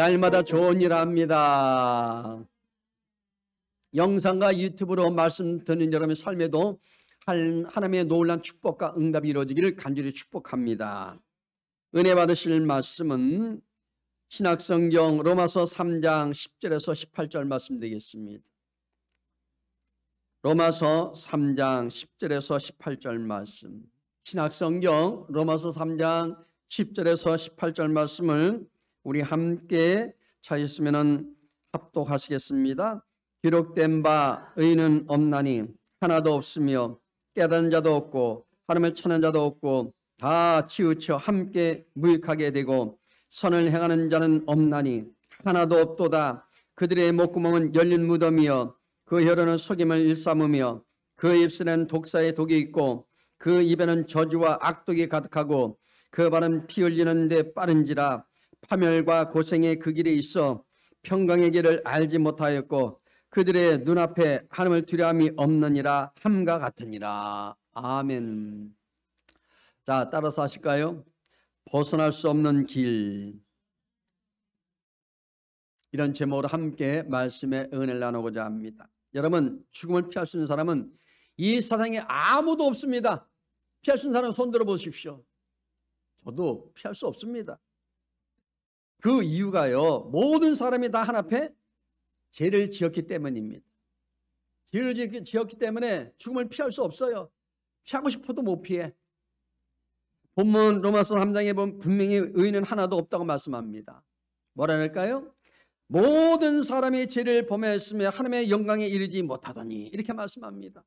날마다 좋은 일 합니다. 영상과 유튜브로 말씀 듣는 여러분의 삶에도 하나님의 놀라운 축복과 응답이 이루어지기를 간절히 축복합니다. 은혜 받으실 말씀은 신약성경 로마서 3장 10절에서 18절 말씀 되겠습니다. 로마서 3장 10절에서 18절 말씀. 신약성경 로마서 3장 10절에서 18절 말씀을 우리 함께 찾으시면 합독하시겠습니다. 기록된 바 의인은 없나니 하나도 없으며 깨닫는 자도 없고 하나님을 찾는 자도 없고 다 치우쳐 함께 무익하게 되고 선을 행하는 자는 없나니 하나도 없도다. 그들의 목구멍은 열린 무덤이여 그 혀로는 속임을 일삼으며 그 입술에는 독사의 독이 있고 그 입에는 저주와 악독이 가득하고 그 발은 피 흘리는 데 빠른지라 파멸과 고생의 그 길에 있어 평강의 길을 알지 못하였고 그들의 눈앞에 하나님을 두려움이 없느니라 함과 같으니라. 아멘. 자, 따라서 하실까요? 벗어날 수 없는 길. 이런 제목으로 함께 말씀의 은혜를 나누고자 합니다. 여러분, 죽음을 피할 수 있는 사람은 이 세상에 아무도 없습니다. 피할 수 있는 사람 손 들어 보십시오. 저도 피할 수 없습니다. 그 이유가요, 모든 사람이 다 하나 앞에 죄를 지었기 때문입니다. 죄를 지었기 때문에 죽음을 피할 수 없어요. 피하고 싶어도 못 피해. 본문 로마서 3장에 보면 분명히 의인은 하나도 없다고 말씀합니다. 뭐라 할까요? 모든 사람이 죄를 범했으며 하나님의 영광에 이르지 못하더니 이렇게 말씀합니다.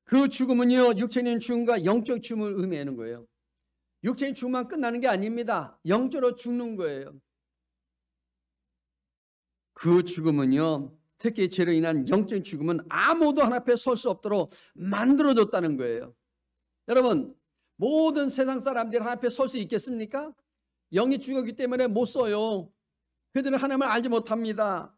그 죽음은요, 육체적인 죽음과 영적 죽음을 의미하는 거예요. 육체적인 죽음만 끝나는 게 아닙니다. 영적으로 죽는 거예요. 그 죽음은요, 특히 죄로 인한 영적인 죽음은 아무도 하나 앞에 설 수 없도록 만들어졌다는 거예요. 여러분, 모든 세상 사람들이 하나 앞에 설 수 있겠습니까? 영이 죽었기 때문에 못 서요. 그들은 하나님을 알지 못합니다.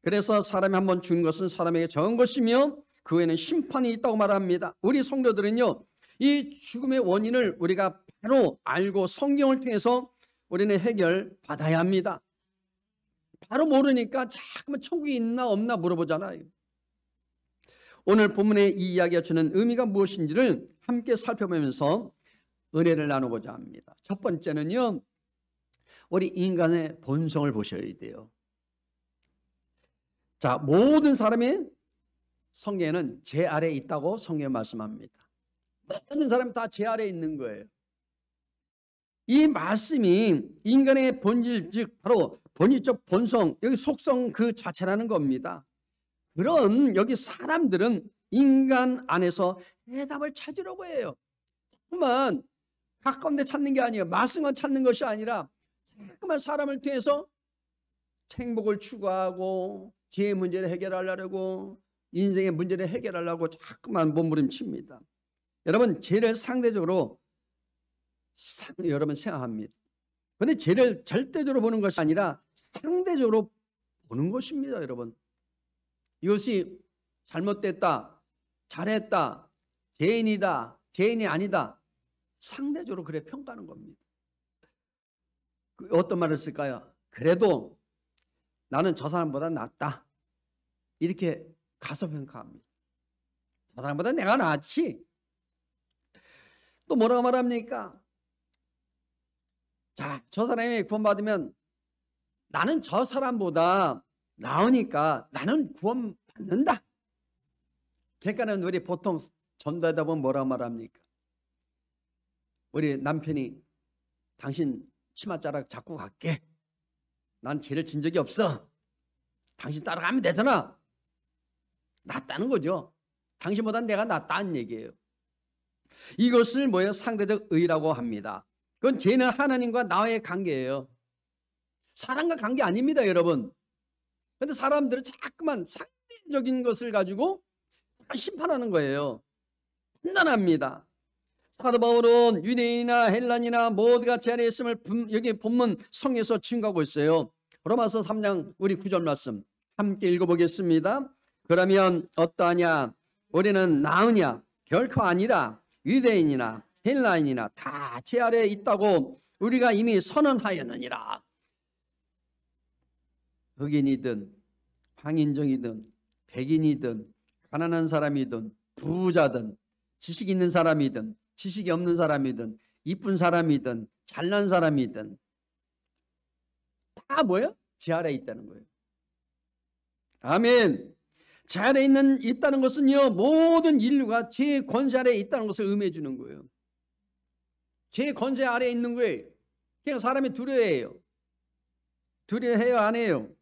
그래서 사람이 한번 죽는 것은 사람에게 정한 것이며 그 후에는 심판이 있다고 말합니다. 우리 성도들은요, 이 죽음의 원인을 우리가 바로 알고 성경을 통해서 우리는 해결받아야 합니다. 바로 모르니까 자꾸만 천국이 있나 없나 물어보잖아요. 오늘 본문의 이 이야기가 주는 의미가 무엇인지를 함께 살펴보면서 은혜를 나누고자 합니다. 첫 번째는요, 우리 인간의 본성을 보셔야 돼요. 자, 모든 사람이 성경에는 죄 아래에 있다고 성경에 말씀합니다. 모든 사람이 다 죄 아래에 있는 거예요. 이 말씀이 인간의 본질, 즉 바로 본질적 본성, 여기 속성 그 자체라는 겁니다. 그런 여기 사람들은 인간 안에서 해답을 찾으려고 해요. 자꾸만 가까운 데 찾는 게 아니에요. 말씀만 찾는 것이 아니라 자꾸만 사람을 통해서 행복을 추구하고 죄의 문제를 해결하려고, 인생의 문제를 해결하려고 자꾸만 몸부림칩니다. 여러분, 죄를 상대적으로 여러분 생각합니다. 그런데 죄를 절대적으로 보는 것이 아니라 상대적으로 보는 것입니다. 여러분, 이것이 잘못됐다, 잘했다, 죄인이다, 죄인이 아니다, 상대적으로 그래 평가하는 겁니다. 어떤 말을 쓸까요? 그래도 나는 저 사람보다 낫다, 이렇게 가소평가합니다. 저 사람보다 내가 낫지. 또 뭐라고 말합니까? 자, 저 사람이 구원받으면 나는 저 사람보다 나으니까 나는 구원받는다. 그러니까는 우리 보통 전도하다 보면 뭐라고 말합니까? 우리 남편이 당신 치맛자락 잡고 갈게. 난 죄를 진 적이 없어. 당신 따라가면 되잖아. 낫다는 거죠. 당신보다 내가 낫다는 얘기예요. 이것을 뭐예요? 상대적 의라고 합니다. 그건 죄는 하나님과 나의 관계예요. 사람과 관계 아닙니다, 여러분. 그런데 사람들은 자꾸만 상대적인 것을 가지고 심판하는 거예요. 판단합니다. 사도 바울은 유대인이나 헬란이나 모두가 죄 아래에 있음을 여기 본문 성에서 증거하고 있어요. 로마서 3장 우리 9절 말씀 함께 읽어보겠습니다. 그러면 어떠하냐? 우리는 나으냐? 결코 아니라 유대인이나 헬라인이나 다 죄 아래에 있다고 우리가 이미 선언하였느니라. 흑인이든 황인종이든 백인이든 가난한 사람이든 부자든 지식 있는 사람이든 지식이 없는 사람이든 이쁜 사람이든 잘난 사람이든 다 뭐예요? 제 아래에 있다는 거예요. 아멘. 제 아래에 있다는 것은요, 모든 인류가 제 권세 아래에 있다는 것을 의미해 주는 거예요. 제 권세 아래에 있는 거예요. 그러니까 사람이 두려워해요. 두려워해요, 안 해요?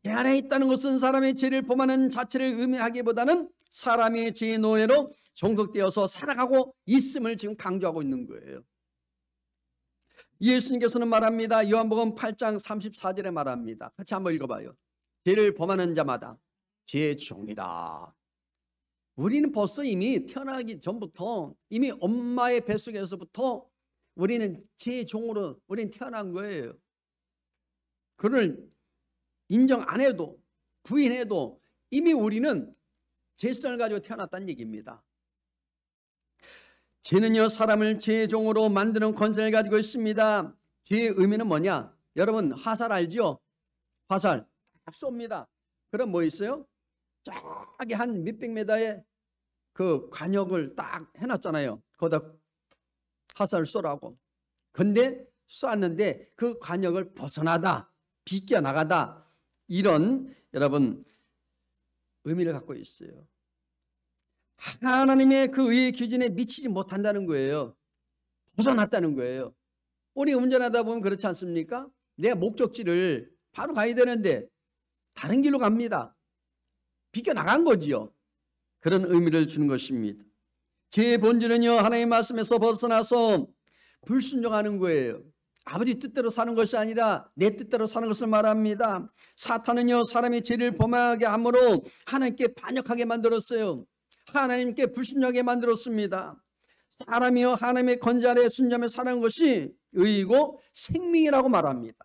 제 아래에 있다는 것은 사람의 죄를 범하는 자체를 의미하기보다는 사람의 죄의 노예로 종속되어서 살아가고 있음을 지금 강조하고 있는 거예요. 예수님께서는 말합니다. 요한복음 8장 34절에 말합니다. 같이 한번 읽어봐요. 죄를 범하는 자마다 죄의 종이다. 우리는 벌써 이미 태어나기 전부터 이미 엄마의 뱃속에서부터 우리는 죄의 종으로 우리는 태어난 거예요. 그를 인정 안 해도 부인해도 이미 우리는 죄성을 가지고 태어났다는 얘기입니다. 죄는요, 사람을 죄의 종으로 만드는 권세를 가지고 있습니다. 죄의 의미는 뭐냐? 여러분 화살 알죠? 화살 딱 쏩니다. 그럼 뭐 있어요? 저기 한 몇백 미터의 그 관역을 딱 해놨잖아요. 거기다 화살을 쏘라고. 근데 쐈는데 그 관역을 벗어나다, 비껴나가다, 이런 여러분 의미를 갖고 있어요. 하나님의 그 의의 기준에 미치지 못한다는 거예요. 벗어났다는 거예요. 우리 운전하다 보면 그렇지 않습니까? 내 목적지를 바로 가야 되는데 다른 길로 갑니다. 비껴나간 거지요. 그런 의미를 주는 것입니다. 제 본질은요, 하나님의 말씀에서 벗어나서 불순종하는 거예요. 아버지 뜻대로 사는 것이 아니라 내 뜻대로 사는 것을 말합니다. 사탄은요, 사람이 죄를 범하게 함으로 하나님께 반역하게 만들었어요. 하나님께 불순종하게 만들었습니다. 사람이요, 하나님의 권세 아래 순종하며 사는 것이 의이고 생명이라고 말합니다.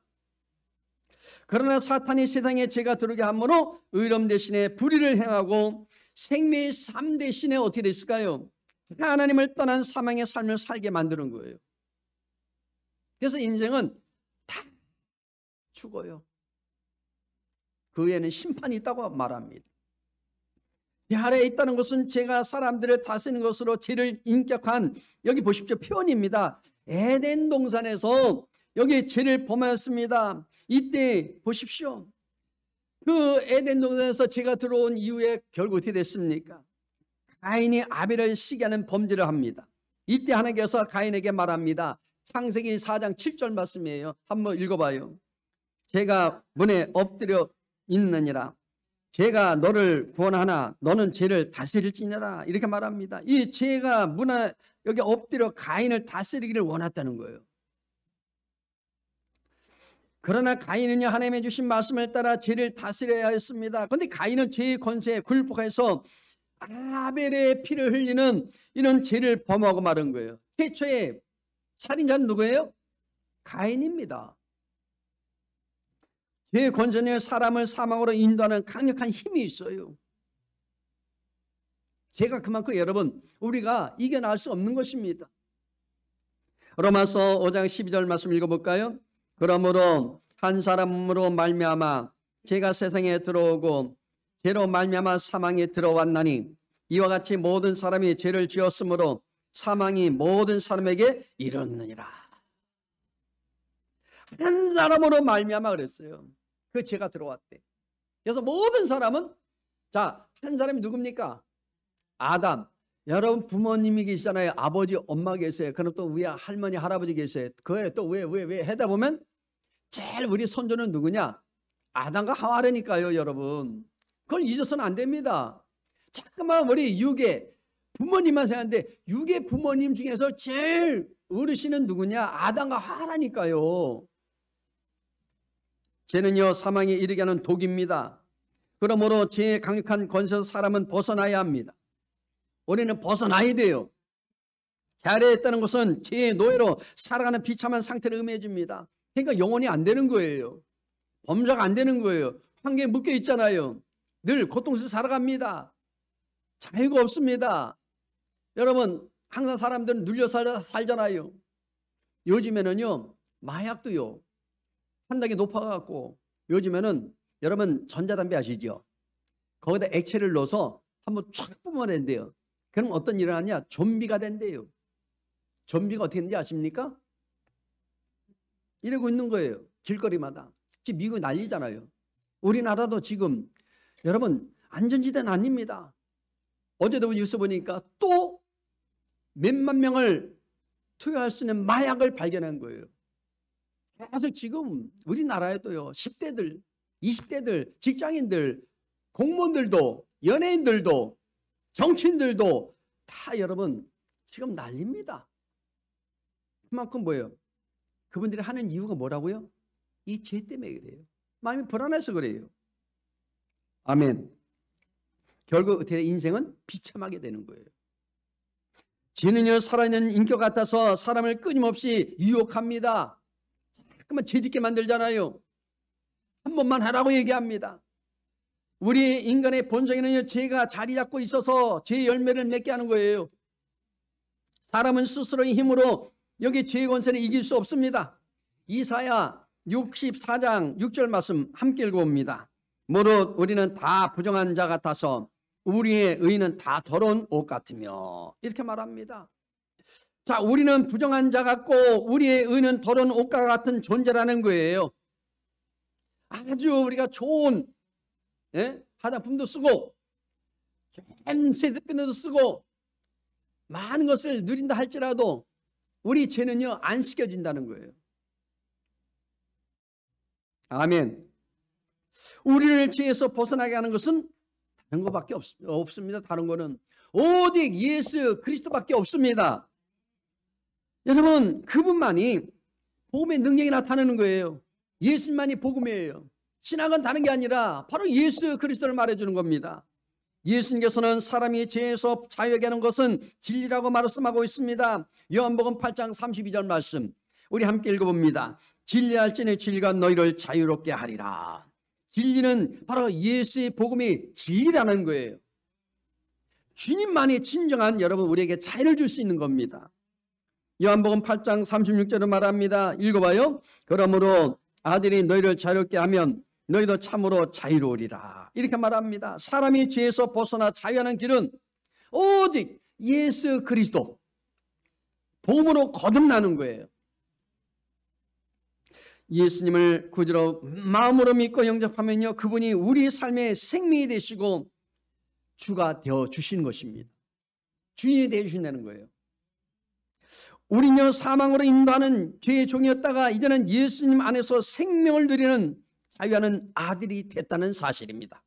그러나 사탄이 세상에 죄가 들어오게 함으로 의로움 대신에 불의를 행하고 생명의 삶 대신에 어떻게 됐을까요? 하나님을 떠난 사망의 삶을 살게 만드는 거예요. 그래서 인생은 다 죽어요. 그 외에는 심판이 있다고 말합니다. 이 아래에 있다는 것은 죄가 사람들을 다스리는 것으로 죄를 인격한, 여기 보십시오, 표현입니다. 에덴 동산에서 여기 죄를 범하였습니다. 이때 보십시오. 그 에덴 동산에서 죄가 들어온 이후에 결국 어떻게 됐습니까? 가인이 아벨을 시기하는 범죄를 합니다. 이때 하나님께서 가인에게 말합니다. 창세기 4장 7절 말씀이에요. 한번 읽어봐요. 죄가 문에 엎드려 있느니라. 죄가 너를 구원하나 너는 죄를 다스릴지니라. 이렇게 말합니다. 이 죄가 문에 여기 엎드려 가인을 다스리기를 원했다는 거예요. 그러나 가인은요, 하나님의 주신 말씀을 따라 죄를 다스려야 했습니다. 그런데 가인은 죄의 권세에 굴복해서 아벨의 피를 흘리는 이런 죄를 범하고 마른 거예요. 최초의 살인자는 누구예요? 가인입니다. 죄의 권세는 사람을 사망으로 인도하는 강력한 힘이 있어요. 죄가 그만큼 여러분 우리가 이겨낼 수 없는 것입니다. 로마서 5장 12절 말씀 읽어볼까요? 그러므로 한 사람으로 말미암아 죄가 세상에 들어오고 죄로 말미암아 사망이 들어왔나니 이와 같이 모든 사람이 죄를 지었으므로 사망이 모든 사람에게 이르느니라. 한 사람으로 말미암아 그랬어요. 그 죄가 들어왔대. 그래서 모든 사람은, 자, 한 사람이 누굽니까? 아담. 여러분 부모님이 계시잖아요. 아버지 엄마 계세요. 그럼 또 위에 할머니 할아버지 계세요. 그에 또 왜 하다 보면 제일 우리 손주는 누구냐? 아담과 하와라니까요, 여러분. 그걸 잊어서는 안 됩니다. 자꾸만 우리 육의 부모님만 생각하는데 육의 부모님 중에서 제일 어르신은 누구냐? 아담과 하와라니까요. 죄는요, 사망에 이르게 하는 독입니다. 그러므로 죄의 강력한 권세에서 사람은 벗어나야 합니다. 우리는 벗어나야 돼요. 죄 아래에 있다는 것은 죄의 노예로 살아가는 비참한 상태를 의미해 줍니다. 그러니까 영원히 안 되는 거예요. 범죄가 안 되는 거예요. 환경에 묶여 있잖아요. 늘 고통스레 살아갑니다. 자유가 없습니다. 여러분 항상 사람들은 눌려 살잖아요. 요즘에는요 마약도요 한당이 높아갖고 요즘에는 여러분 전자담배 아시죠? 거기다 액체를 넣어서 한번 쫙 뿜어낸대요. 그럼 어떤 일을 하냐? 좀비가 된대요. 좀비가 어떻게 되는지 아십니까? 이러고 있는 거예요. 길거리마다. 지금 미국 난리잖아요. 우리나라도 지금 여러분 안전지대는 아닙니다. 어제도 뉴스 보니까 또 몇만 명을 투여할 수 있는 마약을 발견한 거예요. 계속 지금 우리나라에도요 10대들, 20대들, 직장인들, 공무원들도, 연예인들도, 정치인들도 다 여러분 지금 난립니다. 그만큼 뭐예요? 그분들이 하는 이유가 뭐라고요? 이 죄 때문에 그래요. 마음이 불안해서 그래요. 아멘. 결국 어떻게 인생은 비참하게 되는 거예요. 죄는요 살아있는 인격 같아서 사람을 끊임없이 유혹합니다. 자꾸만 죄짓게 만들잖아요. 한 번만 하라고 얘기합니다. 우리 인간의 본성에는요 죄가 자리 잡고 있어서 죄의 열매를 맺게 하는 거예요. 사람은 스스로의 힘으로 여기 죄의 권세를 이길 수 없습니다. 이사야 64장 6절 말씀 함께 읽어봅니다. 무릇 우리는 다 부정한 자 같아서 우리의 의는 다 더러운 옷 같으며, 이렇게 말합니다. 자, 우리는 부정한 자 같고 우리의 의는 더러운 옷과 같은 존재라는 거예요. 아주 우리가 좋은 화장품도 쓰고 좋은 세트핀도 쓰고 많은 것을 누린다 할지라도 우리 죄는요 안 씻겨진다는 거예요. 아멘. 우리를 죄에서 벗어나게 하는 것은 다른 것밖에 없습니다. 다른 거는 오직 예수 그리스도밖에 없습니다. 여러분 그분만이 복음의 능력이 나타나는 거예요. 예수님만이 복음이에요. 신학은 다른 게 아니라 바로 예수 그리스도를 말해주는 겁니다. 예수님께서는 사람이 죄에서 자유하게 하는 것은 진리라고 말씀하고 있습니다. 요한복음 8장 32절 말씀 우리 함께 읽어봅니다. 진리할지니 진리가 너희를 자유롭게 하리라. 진리는 바로 예수의 복음이 진리라는 거예요. 주님만이 진정한 여러분 우리에게 자유를 줄 수 있는 겁니다. 요한복음 8장 36절을 말합니다. 읽어봐요. 그러므로 아들이 너희를 자유롭게 하면 너희도 참으로 자유로우리라. 이렇게 말합니다. 사람이 죄에서 벗어나 자유하는 길은 오직 예수 그리스도 복음으로 거듭나는 거예요. 예수님을 구주로 마음으로 믿고 영접하면요 그분이 우리 삶의 생명이 되시고 주가 되어 주시는 것입니다. 주인이 되어 주신다는 거예요. 우리는 사망으로 인도하는 죄의 종이었다가 이제는 예수님 안에서 생명을 누리는 자유하는 아들이 됐다는 사실입니다.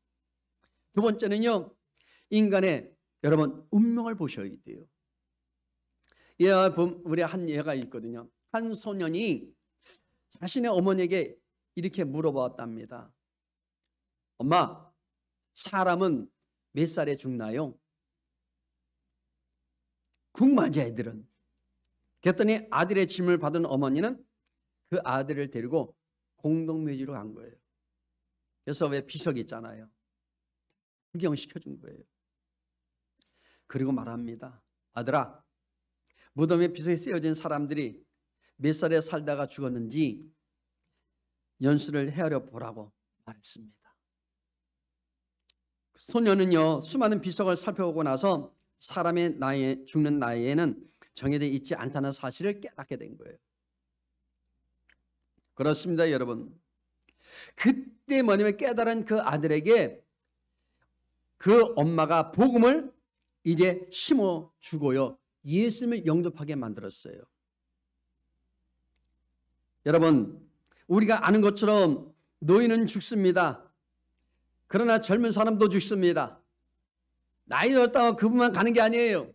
두 번째는요 인간의 여러분 운명을 보셔야 돼요. 우리 한 예가 있거든요. 한 소년이 자신의 어머니에게 이렇게 물어봤답니다. 엄마, 사람은 몇 살에 죽나요? 궁금하지 애들은. 그랬더니 아들의 질문을 받은 어머니는 그 아들을 데리고 공동묘지로 간 거예요. 그래서 왜 비석 있잖아요. 구경시켜준 거예요. 그리고 말합니다. 아들아, 무덤에 비석에 쓰여진 사람들이 몇 살에 살다가 죽었는지 연수를 헤아려 보라고 말했습니다. 소녀는요 수많은 비석을 살펴보고 나서 사람의 나이에 죽는 나이에는 정해져 있지 않다는 사실을 깨닫게 된 거예요. 그렇습니다 여러분. 그때 뭐냐면 깨달은 그 아들에게 그 엄마가 복음을 이제 심어주고요 예수님을 영접하게 만들었어요. 여러분 우리가 아는 것처럼 노인은 죽습니다. 그러나 젊은 사람도 죽습니다. 나이 들었다고 그분만 가는 게 아니에요.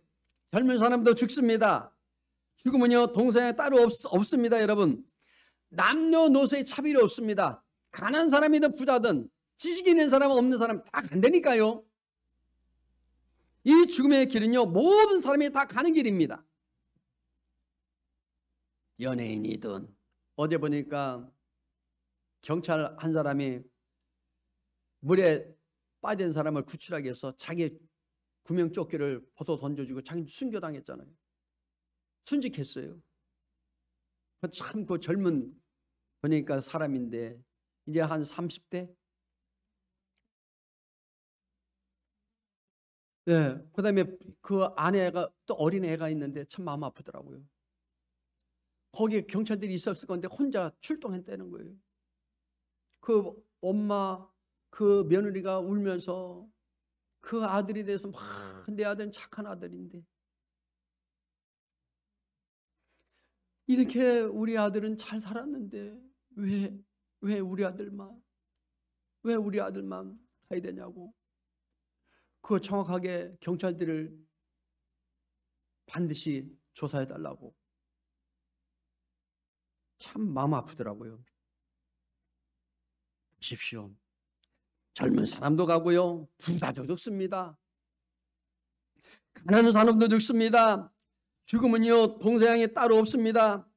젊은 사람도 죽습니다. 죽으면요 동생이 따로 없습니다. 여러분 남녀노소의 차별이 없습니다. 가난한 사람이든 부자든 지식 있는 사람은 없는 사람 다 간다니까요. 이 죽음의 길은요 모든 사람이 다 가는 길입니다. 연예인이든 어제 보니까 경찰 한 사람이 물에 빠진 사람을 구출하기 위해서 자기 구명조끼를 벗어 던져주고 자기 순교당했잖아요. 순직했어요. 참 그 젊은 보니까 사람인데 이제 한 30대. 네, 그다음에 그 아내가 또 어린 애가 있는데 참 마음 아프더라고요. 거기에 경찰들이 있었을 건데 혼자 출동했다는 거예요. 그 엄마, 그 며느리가 울면서 그 아들에 대해서 막 내 아들은 착한 아들인데 이렇게 우리 아들은 잘 살았는데 왜 우리 아들만 가야 되냐고. 그거 정확하게 경찰들을 반드시 조사해 달라고. 참 마음 아프더라고요. 보십시오. 젊은 사람도 가고요. 부자도 죽습니다. 가난한 사람도 죽습니다. 죽음은요 동서양에 따로 없습니다.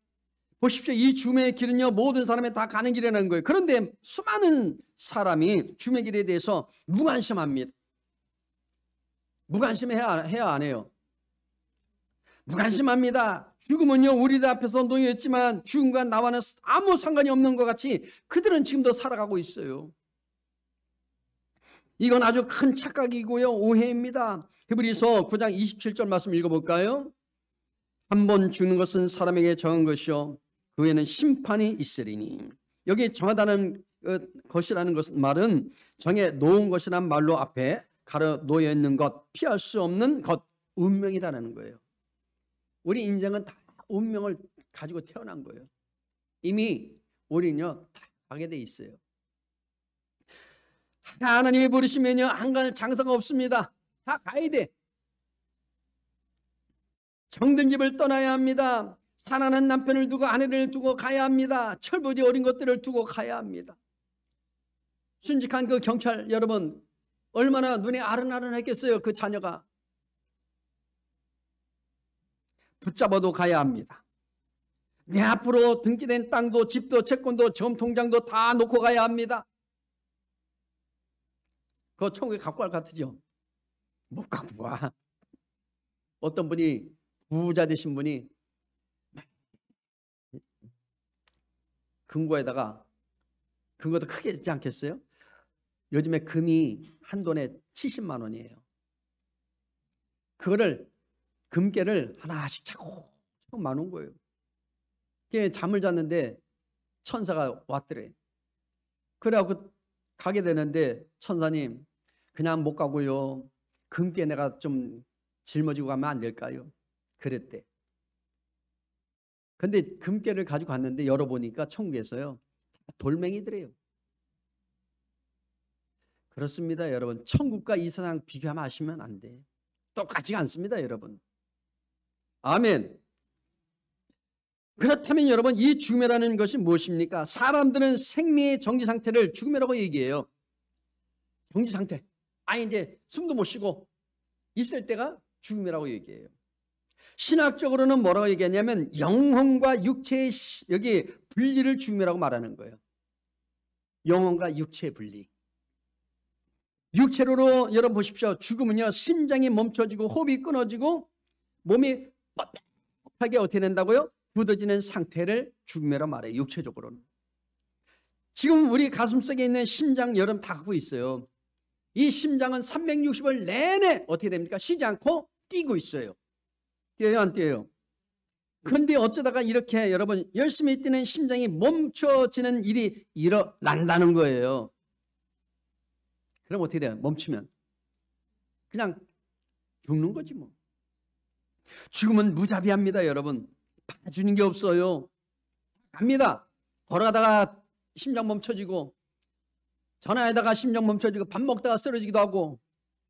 보십시오. 이 죽음의 길은요 모든 사람이 다 가는 길이라는 거예요. 그런데 수많은 사람이 죽음의 길에 대해서 무관심합니다. 무관심해야 안 해요? 무관심합니다. 죽음은요 우리들 앞에서 놓여있지만 죽음과 나와는 아무 상관이 없는 것 같이 그들은 지금도 살아가고 있어요. 이건 아주 큰 착각이고요 오해입니다. 히브리서 9장 27절 말씀 읽어볼까요? 한 번 죽는 것은 사람에게 정한 것이요 그 후에는 심판이 있으리니. 여기 정하다는 것이라는 말은 정해 놓은 것이란 말로 앞에 가려 놓여 있는 것, 피할 수 없는 것, 운명이라는 거예요. 우리 인생은 다 운명을 가지고 태어난 거예요. 이미 우리는요 다 가게 돼 있어요. 하나님이 부르시면요 안 갈 장소가 없습니다. 다 가야 돼. 정든 집을 떠나야 합니다. 사랑하는 남편을 두고 아내를 두고 가야 합니다. 철부지 어린 것들을 두고 가야 합니다. 순직한 그 경찰 여러분 얼마나 눈이 아른아른했겠어요. 그 자녀가. 붙잡아도 가야 합니다. 내 앞으로 등기된 땅도 집도 채권도 점 통장도 다 놓고 가야 합니다. 그거 천국에 갖고 갈 것 같으죠? 못 갖고 가. 어떤 분이 부자 되신 분이 금고에다가 금고도 크게 있지 않겠어요? 요즘에 금이 한 돈에 70만 원이에요. 그거를 금괴를 하나씩 차곡차곡 마는 거예요. 잠을 잤는데 천사가 왔더래. 그래갖고 가게 되는데 천사님 그냥 못 가고요. 금괴 내가 좀 짊어지고 가면 안 될까요? 그랬대. 근데 금괴를 가지고 갔는데 열어보니까 천국에서요 돌멩이들이에요. 그렇습니다 여러분. 천국과 이 세상 비교하면 안 돼. 똑같지가 않습니다 여러분. 아멘. 그렇다면 여러분 이 죽음이라는 것이 무엇입니까? 사람들은 생명의 정지 상태를 죽음이라고 얘기해요. 정지 상태. 아니 이제 숨도 못 쉬고 있을 때가 죽음이라고 얘기해요. 신학적으로는 뭐라고 얘기하냐면 영혼과 육체의 여기 분리를 죽음이라고 말하는 거예요. 영혼과 육체의 분리. 육체로 여러분 보십시오. 죽음은요 심장이 멈춰지고 호흡이 끊어지고 몸이 뻣뻣하게 어떻게 된다고요? 굳어지는 상태를 죽음이라고 말해요. 육체적으로는. 지금 우리 가슴속에 있는 심장 여러분 다 갖고 있어요. 이 심장은 360일 내내 어떻게 됩니까? 쉬지 않고 뛰고 있어요. 뛰어요 안 뛰어요? 그런데 어쩌다가 이렇게 여러분 열심히 뛰는 심장이 멈춰지는 일이 일어난다는 거예요. 그럼 어떻게 돼요? 멈추면 그냥 죽는 거지 뭐. 죽음은 무자비합니다 여러분. 봐주는 게 없어요. 갑니다. 걸어가다가 심장 멈춰지고 전화하다가 심장 멈춰지고 밥 먹다가 쓰러지기도 하고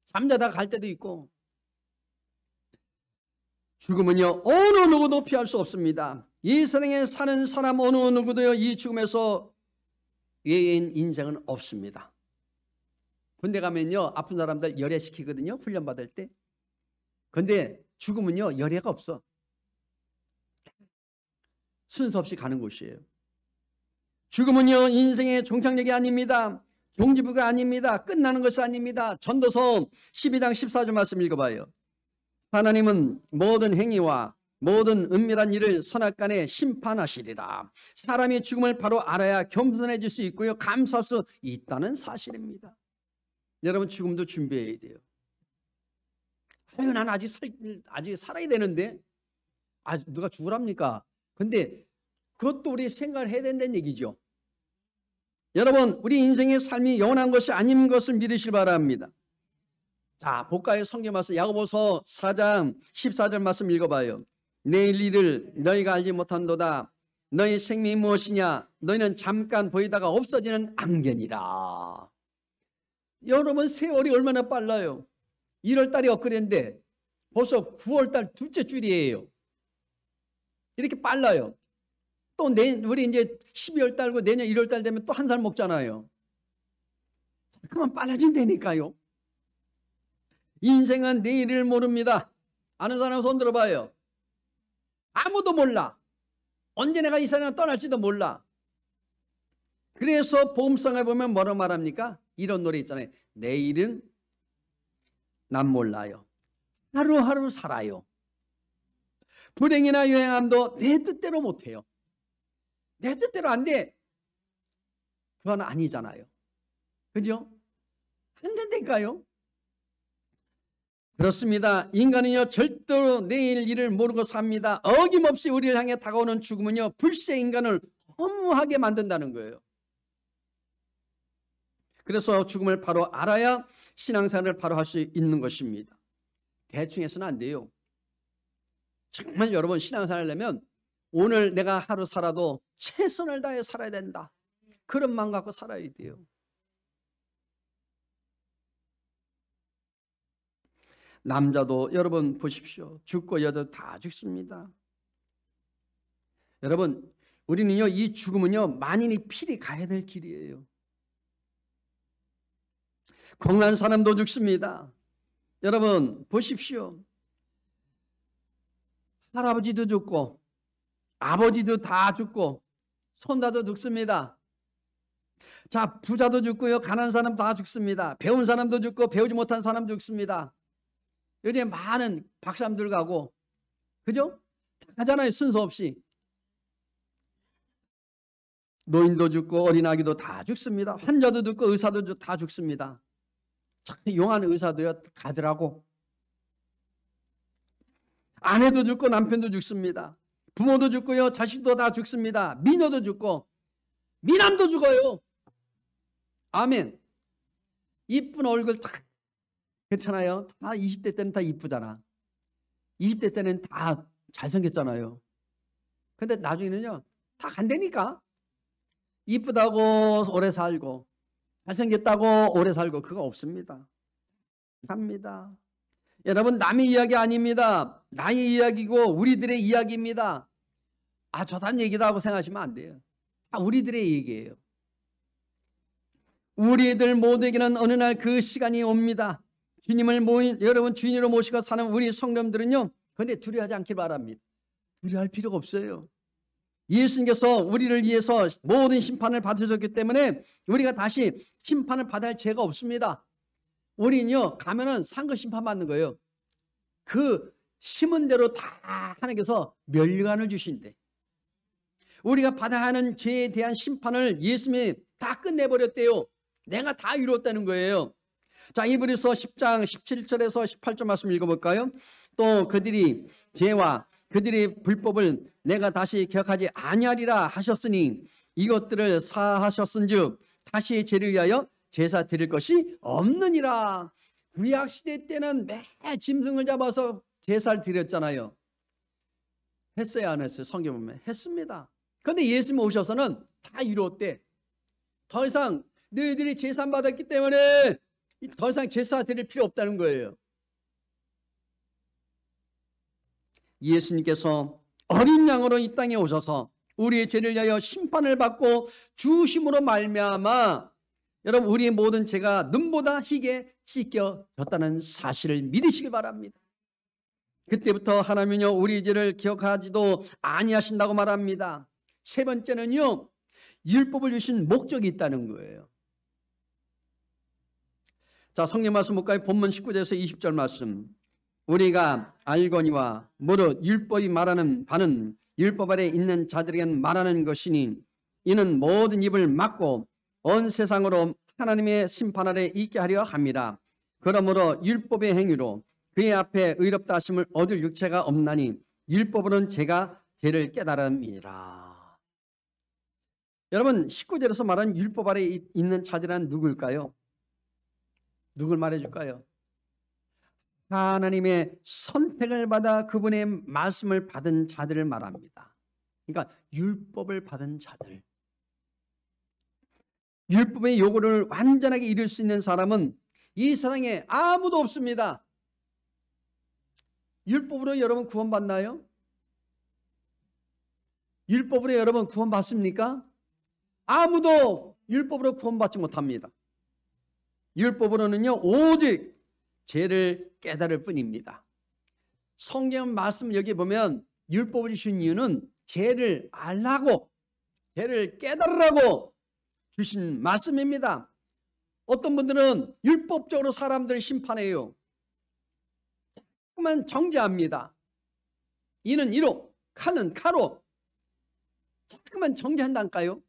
잠자다가 갈 때도 있고. 죽음은요 어느 누구도 피할 수 없습니다. 이 세상에 사는 사람 어느 누구도요 이 죽음에서 외인 인생은 없습니다. 군대 가면요 아픈 사람들 열애시키거든요 훈련받을 때. 근데 죽음은요 열애가 없어. 순서 없이 가는 곳이에요. 죽음은요 인생의 종착역이 아닙니다. 종지부가 아닙니다. 끝나는 것이 아닙니다. 전도서 12장 14절 말씀 읽어봐요. 하나님은 모든 행위와 모든 은밀한 일을 선악간에 심판하시리라. 사람이 죽음을 바로 알아야 겸손해질 수 있고요, 감사할 수 있다는 사실입니다. 여러분, 죽음도 준비해야 돼요. 아유, 난 아직 살아야 되는데, 누가 죽으랍니까? 근데 그것도 우리 생각을 해야 된다는 얘기죠. 여러분, 우리 인생의 삶이 영원한 것이 아닌 것을 믿으시기 바랍니다. 자, 볼까요? 성경 말씀 야고보서 4장 14절 말씀 읽어봐요. 내일 일을 너희가 알지 못한도다. 너희 생명이 무엇이냐? 너희는 잠깐 보이다가 없어지는 안개니라. 여러분, 세월이 얼마나 빨라요. 1월 달이 엊그랬는데 벌써 9월 달 둘째 줄이에요. 이렇게 빨라요. 또 우리 이제 12월 달고 내년 1월 달 되면 또 한 살 먹잖아요. 그만 빨라진다니까요. 인생은 내일을 모릅니다. 아는 사람 손 들어봐요. 아무도 몰라. 언제 내가 이 세상을 떠날지도 몰라. 그래서 보험성을 보면 뭐라고 말합니까? 이런 노래 있잖아요. 내일은 난 몰라요. 하루하루 살아요. 불행이나 유행함도 내 뜻대로 못해요. 내 뜻대로 안 돼. 그건 아니잖아요. 그죠? 안 된다니까요. 그렇습니다. 인간은요, 절대로 내일 일을 모르고 삽니다. 어김없이 우리를 향해 다가오는 죽음은요, 불시에 인간을 허무하게 만든다는 거예요. 그래서 죽음을 바로 알아야 신앙생활을 바로 할 수 있는 것입니다. 대충 해서는 안 돼요. 정말 여러분, 신앙생활을 하려면 오늘 내가 하루 살아도 최선을 다해 살아야 된다. 그런 마음 갖고 살아야 돼요. 남자도 여러분 보십시오. 죽고 여자도 다 죽습니다. 여러분, 우리는요, 이 죽음은요, 만인이 필히 가야 될 길이에요. 건강한 사람도 죽습니다. 여러분 보십시오. 할아버지도 죽고 아버지도 다 죽고 손자도 죽습니다. 자, 부자도 죽고요, 가난한 사람 다 죽습니다. 배운 사람도 죽고 배우지 못한 사람도 죽습니다. 요즘에 많은 박사님들 가고, 그죠? 다 가잖아요, 순서 없이. 노인도 죽고 어린아기도 다 죽습니다. 환자도 죽고 의사도 다 죽습니다. 참 용한 의사도요 가더라고. 아내도 죽고 남편도 죽습니다. 부모도 죽고요, 자식도 다 죽습니다. 미녀도 죽고 미남도 죽어요. 아멘. 이쁜 얼굴 다 괜찮아요. 다 20대 때는 다 이쁘잖아. 20대 때는 다 잘생겼잖아요. 근데 나중에는요 다 간다니까. 이쁘다고 오래 살고 잘생겼다고 오래 살고 그거 없습니다. 갑니다. 여러분, 남의 이야기 아닙니다. 나의 이야기고 우리들의 이야기입니다. 저 다른 얘기다 하고 생각하시면 안 돼요. 다 우리들의 얘기예요. 우리들 모두에게는 어느 날 그 시간이 옵니다. 주님을 여러분 주인으로 모시고 사는 우리 성도님들은요, 그런데 두려워하지 않길 바랍니다. 두려워할 필요가 없어요. 예수님께서 우리를 위해서 모든 심판을 받으셨기 때문에 우리가 다시 심판을 받아야 할 죄가 없습니다. 우리는요 가면은 상급 심판 받는 거예요. 그 심은 대로 다 하나님께서 멸류관을 주신대. 우리가 받아야 하는 죄에 대한 심판을 예수님이 다 끝내버렸대요. 내가 다 이루었다는 거예요. 자, 히브리서 10장 17절에서 18절 말씀 읽어볼까요? 또 그들이 죄와 그들의 불법을 내가 다시 기억하지 아니하리라 하셨으니 이것들을 사하셨은즉 다시 죄를 위하여 제사 드릴 것이 없느니라. 구약시대 때는 매 짐승을 잡아서 제사를 드렸잖아요. 했어요, 안 했어요? 성경 보면 했습니다. 그런데 예수님 오셔서는 다 이루었대. 더 이상 너희들이 제사 받았기 때문에 더 이상 제사 드릴 필요 없다는 거예요. 예수님께서 어린 양으로 이 땅에 오셔서 우리의 죄를 위하여 심판을 받고 주심으로 말미암아 여러분 우리의 모든 죄가 눈보다 희게 씻겨졌다는 사실을 믿으시기 바랍니다. 그때부터 하나님은요 우리 죄를 기억하지도 아니하신다고 말합니다. 세 번째는요 율법을 주신 목적이 있다는 거예요. 자, 성경 말씀 볼까요? 본문 19절에서 20절 말씀. 우리가 알거니와 무릇 율법이 말하는 바는 율법 아래 있는 자들에게는 말하는 것이니 이는 모든 입을 막고 온 세상으로 하나님의 심판 아래 있게 하려 함이라. 그러므로 율법의 행위로 그의 앞에 의롭다 하심을 얻을 육체가 없나니 율법으로는 제가 죄를 깨달음이니라. 여러분 19절에서 말하는 율법 아래 있는 자들은 누굴까요? 누굴 말해줄까요? 하나님의 선택을 받아 그분의 말씀을 받은 자들을 말합니다. 그러니까 율법을 받은 자들. 율법의 요구를 완전하게 이룰 수 있는 사람은 이 세상에 아무도 없습니다. 율법으로 여러분 구원받나요? 율법으로 여러분 구원받습니까? 아무도 율법으로 구원받지 못합니다. 율법으로는요 오직 죄를 깨달을 뿐입니다. 성경 말씀 여기 보면 율법을 주신 이유는 죄를 알라고, 죄를 깨달으라고 주신 말씀입니다. 어떤 분들은 율법적으로 사람들을 심판해요. 자꾸만 정죄합니다. 이는 이로, 칼은 칼로 자꾸만 정죄한다니까요.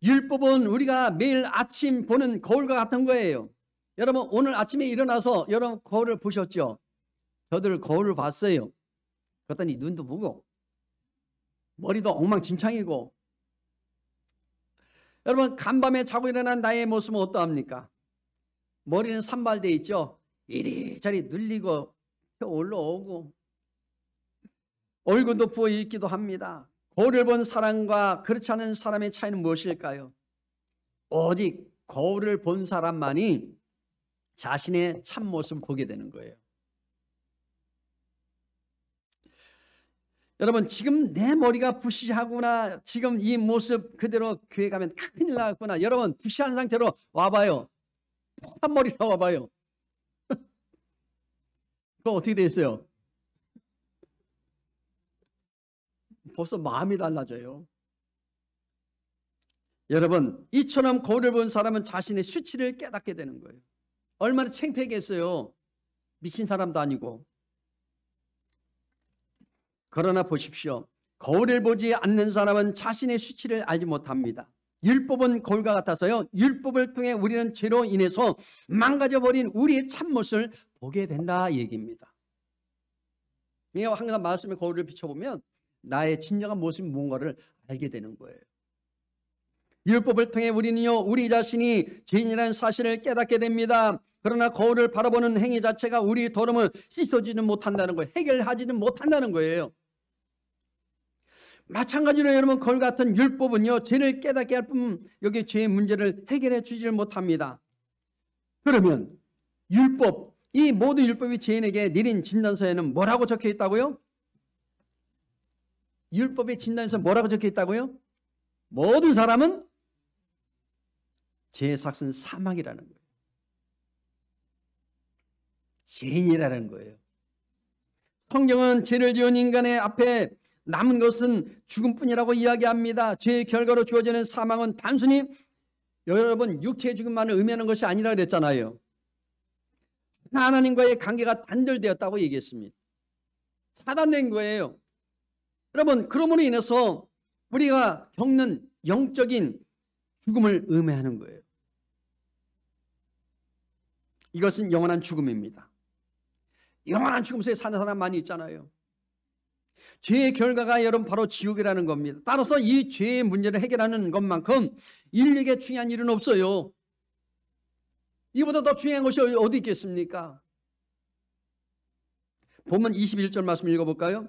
율법은 우리가 매일 아침 보는 거울과 같은 거예요. 여러분 오늘 아침에 일어나서 여러분 거울을 보셨죠? 저들 거울을 봤어요. 그랬더니 눈도 보고 머리도 엉망진창이고. 여러분 간밤에 자고 일어난 나의 모습은 어떠합니까? 머리는 산발되어 있죠. 이리저리 눌리고 올라오고 얼굴도 부어 있기도 합니다. 거울을 본 사람과 그렇지 않은 사람의 차이는 무엇일까요? 오직 거울을 본 사람만이 자신의 참모습을 보게 되는 거예요. 여러분 지금 내 머리가 부시하구나, 지금 이 모습 그대로 교회 가면 큰일 나겠구나. 여러분 부시한 상태로 와봐요. 폭탄머리로 와봐요. 그거 어떻게 됐어요? 벌써 마음이 달라져요. 여러분 이처럼 거울을 본 사람은 자신의 수치를 깨닫게 되는 거예요. 얼마나 창피하겠어요. 미친 사람도 아니고. 그러나 보십시오. 거울을 보지 않는 사람은 자신의 수치를 알지 못합니다. 율법은 거울과 같아서요. 율법을 통해 우리는 죄로 인해서 망가져버린 우리의 참모습을 보게 된다 얘기입니다. 항상 말씀의 거울을 비춰보면 나의 진정한 모습이 무언가를 알게 되는 거예요. 율법을 통해 우리는요 우리 자신이 죄인이라는 사실을 깨닫게 됩니다. 그러나 거울을 바라보는 행위 자체가 우리의 더러움을 씻어주지는 못한다는 거예요. 해결하지는 못한다는 거예요. 마찬가지로 여러분 거울 같은 율법은요 죄를 깨닫게 할 뿐 여기 죄의 문제를 해결해 주지를 못합니다. 그러면 율법, 이 모든 율법이 죄인에게 내린 진단서에는 뭐라고 적혀 있다고요? 율법의 진단서 뭐라고 적혀 있다고요? 모든 사람은 죄의 삭은 사망이라는 거예요. 죄인이라는 거예요. 성경은 죄를 지은 인간의 앞에 남은 것은 죽음뿐이라고 이야기합니다. 죄의 결과로 주어지는 사망은 단순히 여러분 육체의 죽음만을 의미하는 것이 아니라 그랬잖아요. 하나님과의 관계가 단절되었다고 얘기했습니다. 차단된 거예요. 여러분 그러므로 인해서 우리가 겪는 영적인 죽음을 의미하는 거예요. 이것은 영원한 죽음입니다. 영원한 죽음 속에 사는 사람 많이 있잖아요. 죄의 결과가 여러분 바로 지옥이라는 겁니다. 따라서 이 죄의 문제를 해결하는 것만큼 인류에게 중요한 일은 없어요. 이보다 더 중요한 것이 어디 있겠습니까? 본문 21절 말씀 읽어볼까요?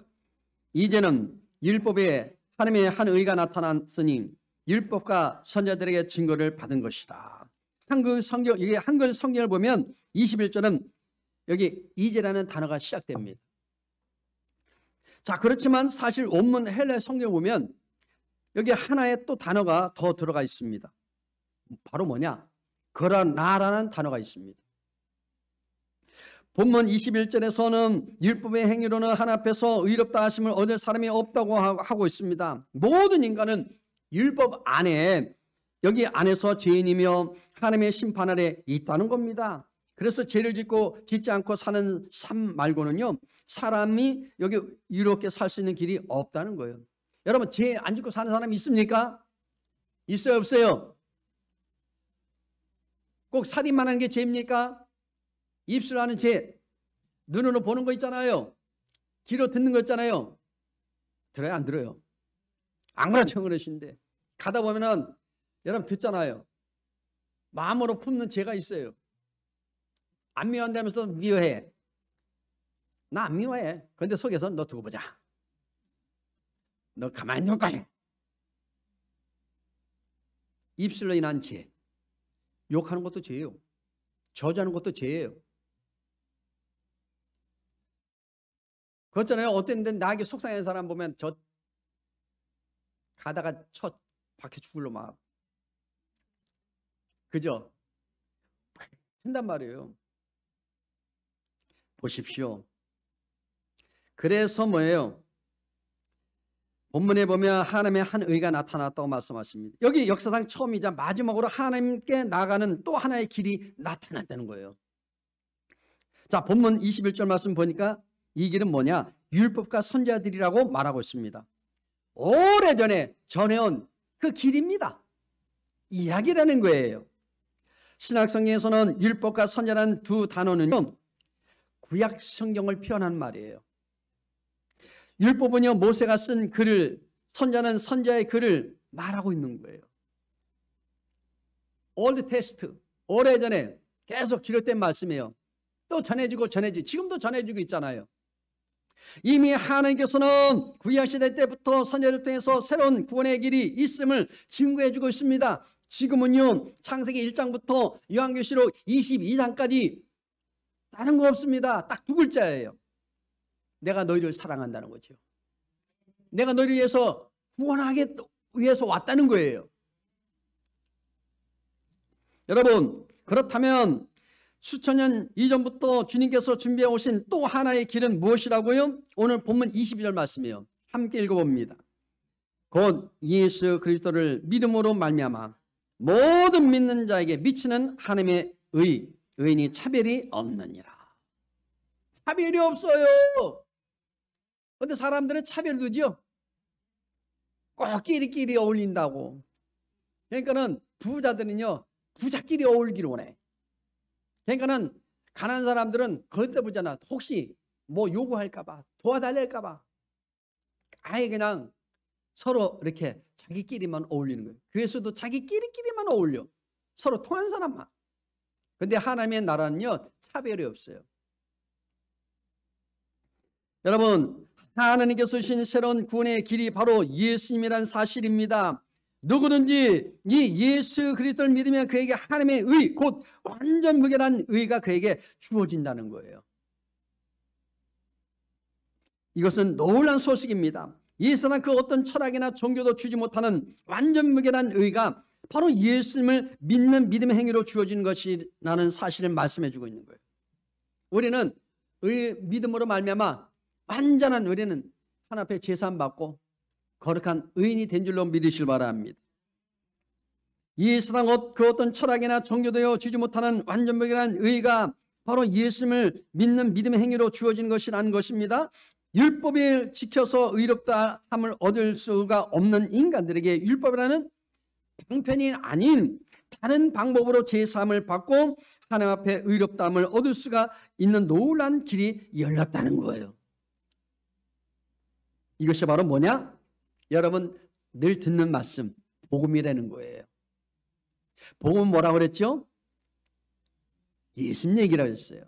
이제는 율법에 하나님의 한 의가 나타났으니 율법과 선자들에게 증거를 받은 것이다. 한글 성경을 보면 21절은 여기 이제라는 단어가 시작됩니다. 자, 그렇지만 사실 원문 헬라 성경을 보면 여기 하나의 또 단어가 더 들어가 있습니다. 바로 뭐냐? 그러나라는 단어가 있습니다. 본문 21절에서는 율법의 행위로는 하나 앞에서 의롭다 하심을 얻을 사람이 없다고 하고 있습니다. 모든 인간은 율법 안에, 여기 안에서 죄인이며 하나님의 심판 아래 있다는 겁니다. 그래서 죄를 짓지 않고 사는 삶 말고는요, 사람이 여기 이렇게 살 수 있는 길이 없다는 거예요. 여러분, 죄 안 짓고 사는 사람이 있습니까? 있어요, 없어요? 꼭 살인만 하는 게 죄입니까? 입술로 하는 죄, 눈으로 보는 거 있잖아요. 귀로 듣는 거 있잖아요. 들어요, 안 들어요? 안 그렇죠, 그러신데. 가다 보면은 여러분 듣잖아요. 마음으로 품는 죄가 있어요. 안 미워한다면서 미워해. 나 안 미워해. 그런데 속에서 너 두고 보자. 너 가만히 놓을 거야. 입술로 인한 죄. 욕하는 것도 죄예요. 저주하는 것도 죄예요. 그렇잖아요. 어떤 데 나에게 속상한 사람 보면 저 가다가 쳐 박혀 죽을로 막. 그죠? 한단 말이에요. 보십시오. 그래서 뭐예요? 본문에 보면 하나님의 한 의가 나타났다고 말씀하십니다. 여기 역사상 처음이자 마지막으로 하나님께 나가는 또 하나의 길이 나타났다는 거예요. 자, 본문 21절 말씀 보니까 이 길은 뭐냐? 율법과 선지자들이라고 말하고 있습니다. 오래전에 전해온 그 길입니다. 이야기라는 거예요. 신약성경에서는 율법과 선지자라는 두 단어는요, 구약 성경을 표현한 말이에요. 율법은요, 모세가 쓴 글을, 선지자는 선지자의 글을 말하고 있는 거예요. 올드 테스트, 오래전에 계속 기록된 말씀이에요. 또 전해지고 지금도 전해지고 있잖아요. 이미 하나님께서는 구약시대 때부터 선지자를 통해서 새로운 구원의 길이 있음을 증거해주고 있습니다. 지금은요, 창세기 1장부터 요한계시록 22장까지 다른 거 없습니다. 딱 두 글자예요. 내가 너희를 사랑한다는 거죠. 내가 너희를 위해서 구원하기 위해서 왔다는 거예요. 여러분, 그렇다면 수천 년 이전부터 주님께서 준비해 오신 또 하나의 길은 무엇이라고요? 오늘 본문 22절 말씀이에요. 함께 읽어봅니다. 곧 예수 그리스도를 믿음으로 말미암아 모든 믿는 자에게 미치는 하나님의 의인이 차별이 없느니라. 차별이 없어요. 그런데 사람들은 차별두죠. 꼭 끼리끼리 어울린다고. 그러니까는 부자들은요, 부자끼리 어울리기를 원해. 그러니까는 가난한 사람들은 걸대부잖아. 혹시 뭐 요구할까봐, 도와달랄까봐 아예 그냥 서로 이렇게 자기끼리만 어울리는 거예요. 교회에서도 자기끼리만 어울려. 서로 통한 사람만. 근데 하나님의 나라는요, 차별이 없어요. 여러분, 하나님께서 주신 새로운 구원의 길이 바로 예수님이란 사실입니다. 누구든지 이 예수 그리스도를 믿으면 그에게 하나님의 의, 곧 완전 무결한 의가 그에게 주어진다는 거예요. 이것은 놀라운 소식입니다. 이 세상 그 어떤 철학이나 종교도 주지 못하는 완전 무결한 의가 바로 예수님을 믿는 믿음의 행위로 주어진 것이라는 사실을 말씀해 주고 있는 거예요. 우리는 믿음으로 말미암아 완전한, 우리는 하나님 앞에 제사함 받고 거룩한 의인이 된 줄로 믿으시길 바랍니다. 이 세상 그 어떤 철학이나 종교도 주지 못하는 완전 무결한 의가 바로 예수님을 믿는 믿음의 행위로 주어진 것이라는 것입니다. 율법을 지켜서 의롭다 함을 얻을 수가 없는 인간들에게 율법이라는 방편이 아닌 다른 방법으로 제사함을 받고 하나님 앞에 의롭다함을 얻을 수가 있는 놀라운 길이 열렸다는 거예요. 이것이 바로 뭐냐? 여러분 늘 듣는 말씀, 복음이라는 거예요. 복음은 뭐라고 그랬죠? 예수님 얘기라고 했어요.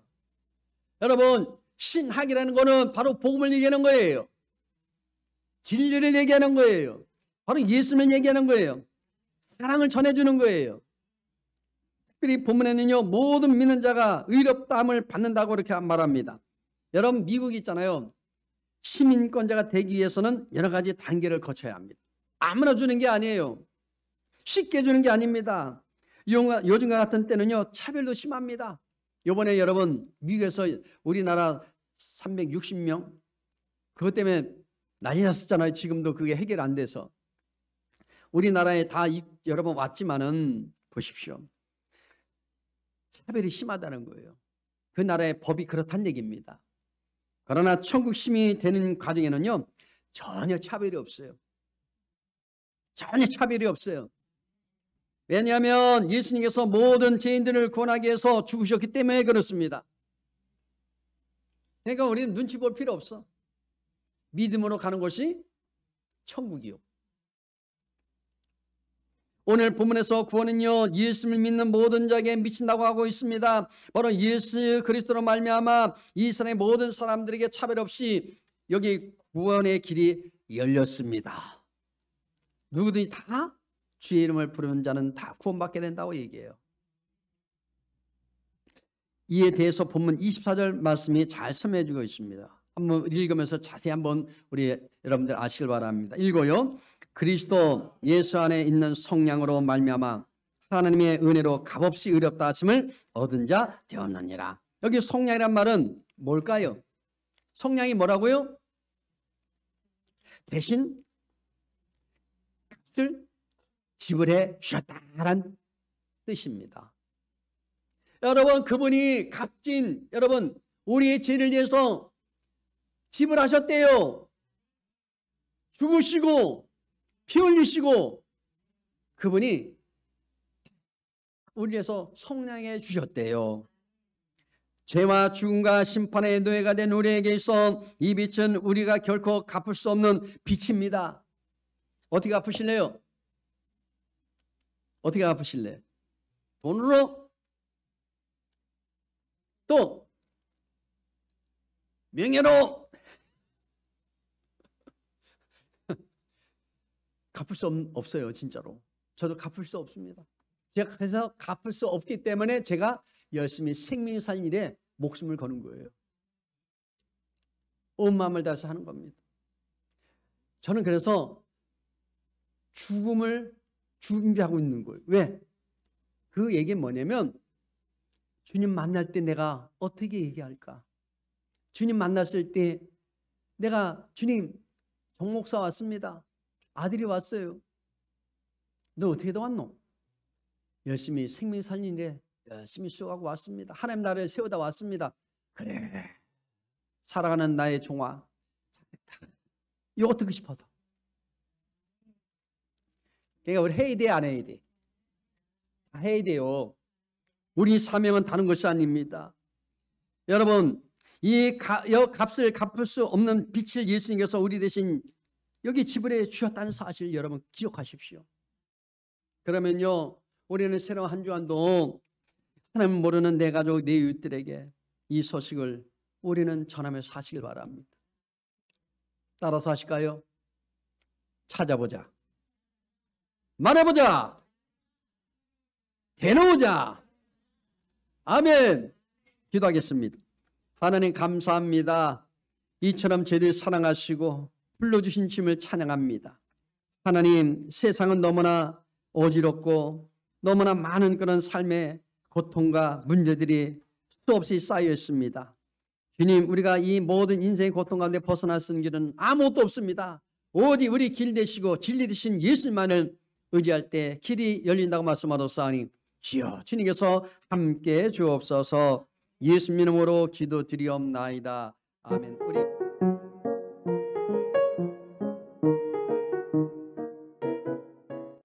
여러분, 신학이라는 거는 바로 복음을 얘기하는 거예요. 진리를 얘기하는 거예요. 바로 예수님을 얘기하는 거예요. 사랑을 전해주는 거예요. 특별히 본문에는요, 모든 믿는 자가 의롭다함을 받는다고 이렇게 말합니다. 여러분, 미국 있잖아요. 시민권자가 되기 위해서는 여러 가지 단계를 거쳐야 합니다. 아무나 주는 게 아니에요. 쉽게 주는 게 아닙니다. 요즘과 같은 때는요, 차별도 심합니다. 이번에 여러분 미국에서 우리나라 360명 그것 때문에 난리 났었잖아요. 지금도 그게 해결 안 돼서. 우리나라에 다 여러분 왔지만은 보십시오. 차별이 심하다는 거예요. 그 나라의 법이 그렇다는 얘기입니다. 그러나 천국 시민이 되는 과정에는요, 전혀 차별이 없어요. 전혀 차별이 없어요. 왜냐하면 예수님께서 모든 죄인들을 구원하기 위해서 죽으셨기 때문에 그렇습니다. 그러니까 우리는 눈치 볼 필요 없어. 믿음으로 가는 것이 천국이요. 오늘 본문에서 구원은요, 예수를 믿는 모든 자에게 미친다고 하고 있습니다. 바로 예수 그리스도로 말미암아 이 세상의 모든 사람들에게 차별 없이 여기 구원의 길이 열렸습니다. 누구든지 다 주의 이름을 부르는 자는 다 구원받게 된다고 얘기해요. 이에 대해서 본문 24절 말씀이 잘 설명해 주고 있습니다. 한번 읽으면서 자세히 한번 우리 여러분들 아시길 바랍니다. 읽어요. 그리스도 예수 안에 있는 성량으로 말미암아 하나님의 은혜로 값없이 의롭다 하심을 얻은 자 되었느니라. 여기 성량이란 말은 뭘까요? 성량이 뭐라고요? 대신 값을 지불해 주셨다라는 뜻입니다. 여러분, 그분이 값진, 여러분, 우리의 죄를 위해서 지불하셨대요. 죽으시고 피 흘리시고 그분이 우리 위해서 속량해 주셨대요. 죄와 죽음과 심판의 노예가 된 우리에게 있어 이 빛은 우리가 결코 갚을 수 없는 빛입니다. 어떻게 갚으실래요? 어떻게 갚으실래요? 돈으로? 또 명예로? 갚을 수 없어요. 진짜로. 저도 갚을 수 없습니다. 제가 그래서 갚을 수 없기 때문에 제가 열심히 생명 살 일에 목숨을 거는 거예요. 온 마음을 다해서 하는 겁니다. 저는 그래서 죽음을 준비하고 있는 거예요. 왜? 그 얘기는 뭐냐면 주님 만날 때 내가 어떻게 얘기할까? 주님 만났을 때 내가 주님 정 목사 왔습니다. 아들이 왔어요. 너 어떻게 다 왔노? 열심히 생명 살리는 일에 열심히 수고하고 왔습니다. 하나님 나라를 세우다 왔습니다. 그래. 사랑하는 나의 종아. 이거 듣고 싶어서. 그러니까 우리 해야 돼, 안 해야 돼? 다 해야 돼요. 우리 사명은 다른 것이 아닙니다. 여러분, 이 값을 갚을 수 없는 빛을 예수님께서 우리 대신 여기 지불해 주셨다는 사실 여러분 기억하십시오. 그러면요, 우리는 새로운 한 주간도 하나님 모르는 내 가족, 내 이웃들에게 이 소식을 우리는 전하면서 사시길 바랍니다. 따라서 하실까요? 찾아보자. 말해보자. 대놓으자. 아멘. 기도하겠습니다. 하나님 감사합니다. 이처럼 저희를 사랑하시고 불러주신 주님을 찬양합니다. 하나님, 세상은 너무나 어지럽고 너무나 많은 그런 삶의 고통과 문제들이 수없이 쌓여 있습니다. 주님, 우리가 이 모든 인생의 고통 가운데 벗어날 수 있는 길은 아무것도 없습니다. 오직 우리 길 되시고 진리 되신 예수만을 의지할 때 길이 열린다고 말씀하셨사오니 주여 주님께서 함께 주옵소서. 예수 이름으로 기도드리옵나이다. 아멘. 우리